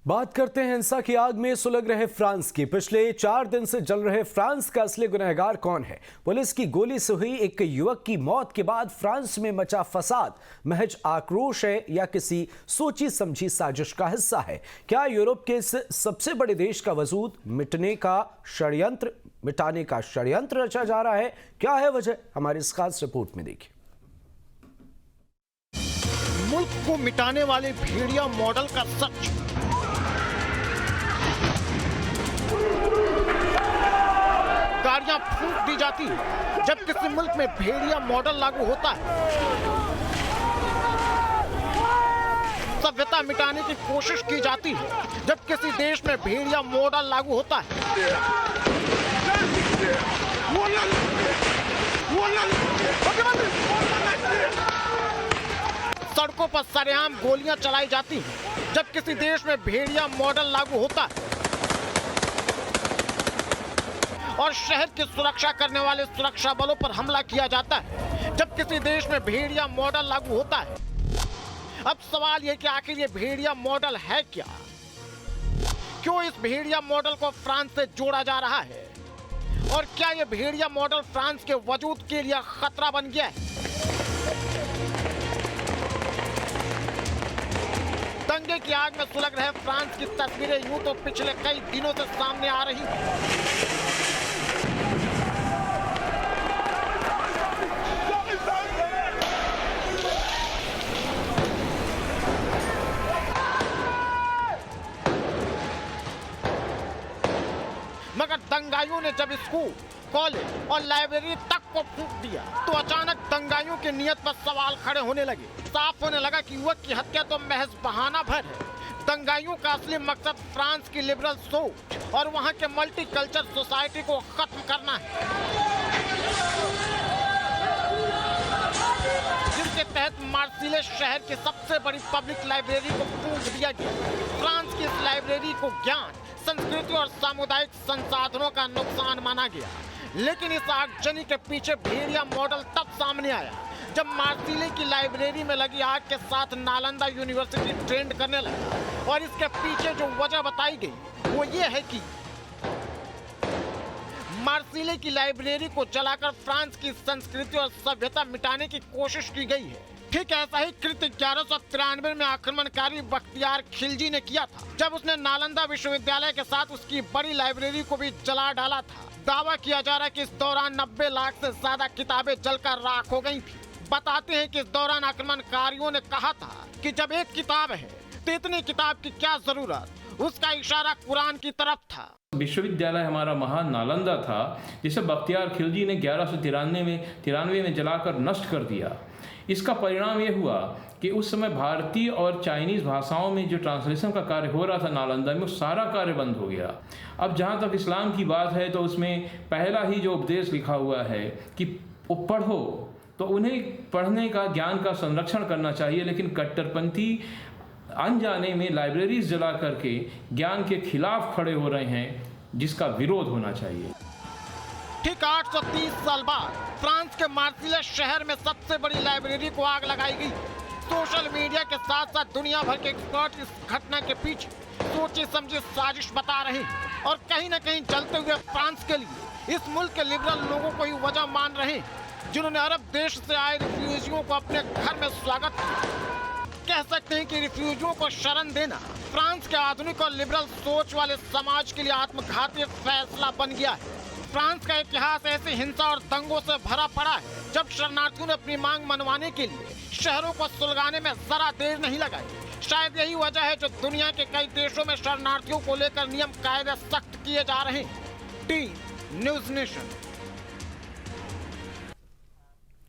बात करते हैं हिंसा की आग में सुलग रहे फ्रांस की। पिछले 4 दिन से जल रहे फ्रांस का असली गुनहगार कौन है? पुलिस की गोली से हुई एक युवक की मौत के बाद फ्रांस में मचा फसाद महज आक्रोश है या किसी सोची समझी साजिश का हिस्सा है? क्या यूरोप के इस सबसे बड़े देश का वजूद मिटाने का षड्यंत्र रचा जा रहा है? क्या है वजह? हमारी इस खास रिपोर्ट में देखिए। मुल्क को मिटाने वाले भेड़िया मॉडल का सच। गाड़ियां फूंक दी जाती है जब किसी मुल्क में भेड़िया मॉडल लागू होता है। सभ्यता मिटाने की कोशिश की जाती है जब किसी देश में भेड़िया मॉडल लागू होता है। सड़कों पर सरेआम गोलियां चलाई जाती हैं जब किसी देश में भेड़िया मॉडल लागू होता है। और शहर की सुरक्षा करने वाले सुरक्षा बलों पर हमला किया जाता है जब किसी देश में भेड़िया मॉडल लागू होता है। अब सवाल यह कि आखिर ये भेड़िया मॉडल है क्या? क्यों इस भेड़िया मॉडल को फ्रांस से जोड़ा जा रहा है? और क्या ये भेड़िया मॉडल फ्रांस के वजूद के लिए खतरा बन गया है? दंगे की आग में सुलग रहे फ्रांस की तस्वीरें यूं तो पिछले कई दिनों से सामने आ रही हैं। मगर दंगाइयों ने जब स्कूल, कॉलेज और लाइब्रेरी तक को फूंक दिया तो अचानक दंगाइयों की नीयत पर सवाल खड़े होने लगे। साफ होने लगा कि युवक की हत्या तो महज बहाना भर है। दंगाइयों का असली मकसद फ्रांस की लिबरल सोच और वहां के मल्टीकल्चर सोसाइटी को खत्म करना है, जिसके तहत मार्सिले शहर की सबसे बड़ी पब्लिक लाइब्रेरी को फूंक दिया गया। फ्रांस की इस लाइब्रेरी को ज्ञान, संस्कृति और सामुदायिक संसाधनों का नुकसान माना गया। लेकिन इस आगजनी के पीछे भेड़िया मॉडल तब सामने आया जब मार्सिले की लाइब्रेरी में लगी आग के साथ नालंदा यूनिवर्सिटी ट्रेंड करने लगा। और इसके पीछे जो वजह बताई गई वो ये है कि मार्सिले की लाइब्रेरी को जलाकर फ्रांस की संस्कृति और सभ्यता मिटाने की कोशिश की गई है। ठीक ऐसा ही कृत्य 1193 में आक्रमणकारी बख्तियार खिलजी ने किया था जब उसने नालंदा विश्वविद्यालय के साथ उसकी बड़ी लाइब्रेरी को भी जला डाला था। दावा किया जा रहा है कि इस दौरान 90 लाख से ज्यादा किताबें जलकर राख हो गई थी। बताते हैं कि इस दौरान आक्रमणकारियों ने कहा था कि जब एक किताब है तो इतनी किताब की क्या जरूरत। उसका इशारा कुरान की तरफ था। विश्वविद्यालय हमारा महान नालंदा था जिसे बख्तियार खिलजी ने 1193 में जलाकर नष्ट कर दिया। इसका परिणाम ये हुआ कि उस समय भारतीय और चाइनीज़ भाषाओं में जो ट्रांसलेशन का कार्य हो रहा था नालंदा में, वो सारा कार्य बंद हो गया। अब जहाँ तक इस्लाम की बात है तो उसमें पहला ही जो उपदेश लिखा हुआ है कि वो पढ़ो, तो उन्हें पढ़ने का, ज्ञान का संरक्षण करना चाहिए। लेकिन कट्टरपंथी अनजाने में लाइब्रेरीज जला करके ज्ञान के खिलाफ खड़े हो रहे हैं, जिसका विरोध होना चाहिए। ठीक 830 साल बाद फ्रांस के मार्सिले शहर में सबसे बड़ी लाइब्रेरी को आग लगाई गई। सोशल मीडिया के साथ साथ दुनिया भर के एक्सपर्ट इस घटना के पीछे सोची समझी साजिश बता रहे हैं और कहीं न कहीं जलते हुए फ्रांस के लिए इस मुल्क के लिबरल लोगों को ही वजह मान रहे हैं जिन्होंने अरब देश से आए रिफ्यूजियों को अपने घर में स्वागत किया। कह सकते हैं कि रिफ्यूजियों को शरण देना फ्रांस के आधुनिक और लिबरल सोच वाले समाज के लिए आत्मघाती फैसला बन गया है। फ्रांस का इतिहास ऐसी हिंसा और दंगों से भरा पड़ा है जब शरणार्थियों ने अपनी मांग मनवाने के लिए शहरों को सुलगाने में जरा देर नहीं लगाई। शायद यही वजह है जो दुनिया के कई देशों में शरणार्थियों को लेकर नियम कायदे सख्त किए जा रहे हैं। T news nation.